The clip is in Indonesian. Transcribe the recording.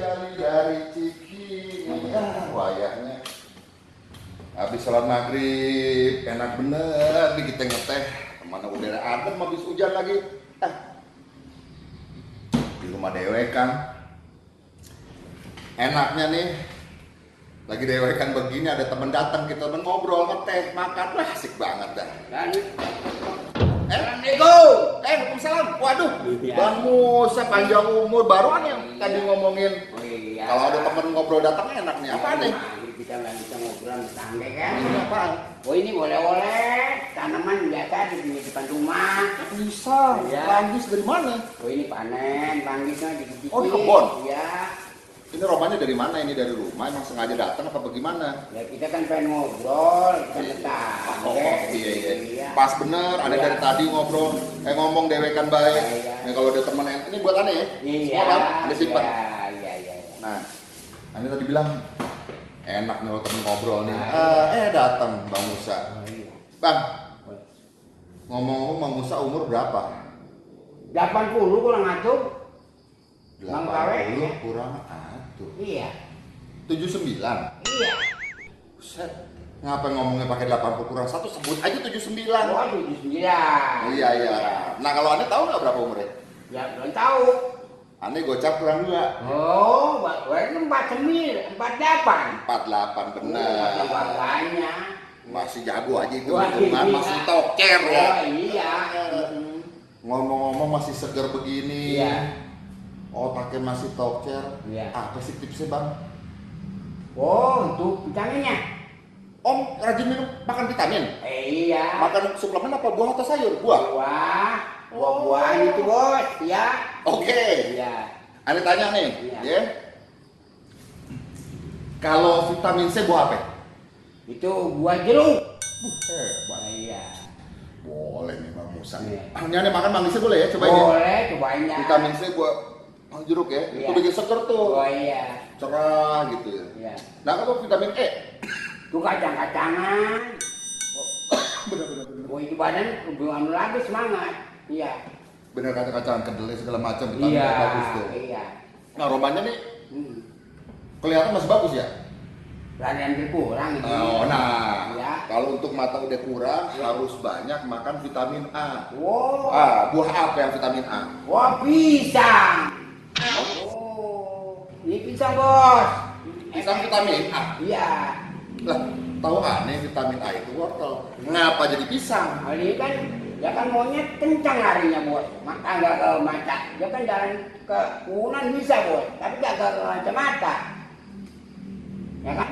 gali dari Cikini. Wayahnya. Habis sholat maghrib, enak bener nih kita ngeteh. Mana udara adem habis hujan lagi. Di rumah dewe kan. Enaknya nih, lagi dewe kan begini ada temen datang, kita temen ngobrol, ngeteh, makan, wah asik banget dah. Assalamualaikum. Waalaikumsalam. Waduh, Bang Musa panjang umur, baruan yang tadi ngomongin. Oh iya. Kalau ada temen ngobrol datang enak nih. Apa nih? Kita nggak bisa ngobrol tetangga kan? Ini apaan? Oh ini oleh-oleh tanaman biasa di depan rumah. Bisa. Iya. Langgis dari mana? Oh ini panen, langgisnya dikit-dikit. Oh, di kebun? Iya. Ini romanya dari mana? Ini dari rumah? Emang sengaja datang apa bagaimana? Ya kita kan pengen ngobrol, kita tetangga. Oh iya. Pas bener, ada Iya. dari tadi ngobrol, ngomong dewekan baik. Iya. Nah, kalau ada temen yang ini buat aneh ya? Iya. Semua kan? Ada simpan. Iya. Nah, aneh tadi bilang enak nih kalau temen ngobrol nih. Nah, Datang Bang Musa. Oh, iya. Bang, ngomong-ngomong Bang Musa umur berapa? 80 kurang atuh. Bang Kawe, ya? kurang atuh. Iya. 79. Iya. Buset. Ngapa ngomongnya pakai 80 kurang 1, sebut aja 79. Oh 79. Iya. Nah kalau Ane tahu nggak berapa umurnya? Ya belum tahu. Ane gocap kurang 2. Oh, itu 49, 48. 48 bener. Banyak. Masih jago aja itu Wah, hitungan, iya. masih toker ya. Oh iya. Ngomong-ngomong masih seger begini. Iya. Otaknya masih toker. Iya. Apa sih tipsnya Bang? Oh, untuk vitaminnya. Om rajin minum makan vitamin. Iya. Makan suplemen apa buah atau sayur? Buah. Buah-buahan itu bos, ya. Oke. Iya. Ane tanya nih, Iya. ya. Kalau vitamin C buah apa? Itu buah jeruk. Hebat. Iya. Boleh nih Bang Musa. Iya. Ini Ane makan Bang C boleh ya? Cobain ya. Boleh, cobain ya. Vitamin C buah jeruk ya. Iya. Itu bikin seger tuh. Oh iya. Cerah gitu ya. Iya. Nah kalau vitamin E? Itu kacang-kacangan. Bener. Oh itu badan belum lagi semangat. Iya. Bener kata kacang kedelai segala macam vitamin Iya. E bagus tuh. Iya. Nah romanya nih Hmm. kelihatan masih bagus ya. Larian berkurang ini. Oh, nah, Ya. kalau untuk mata udah kurang harus banyak makan vitamin A. Wow. Buah apa yang vitamin A? Wah pisang. Oh. Ini pisang bos. Pisang vitamin A. Iya. Lah, tahu aneh vitamin A itu wortel. Ngapa jadi pisang? Nah, ini kan ya kan monyet kencang larinya bos. Mata nggak ke mata. Dia kan jalan ke kunan bisa bos. Tapi nggak ke mata. Ya kan?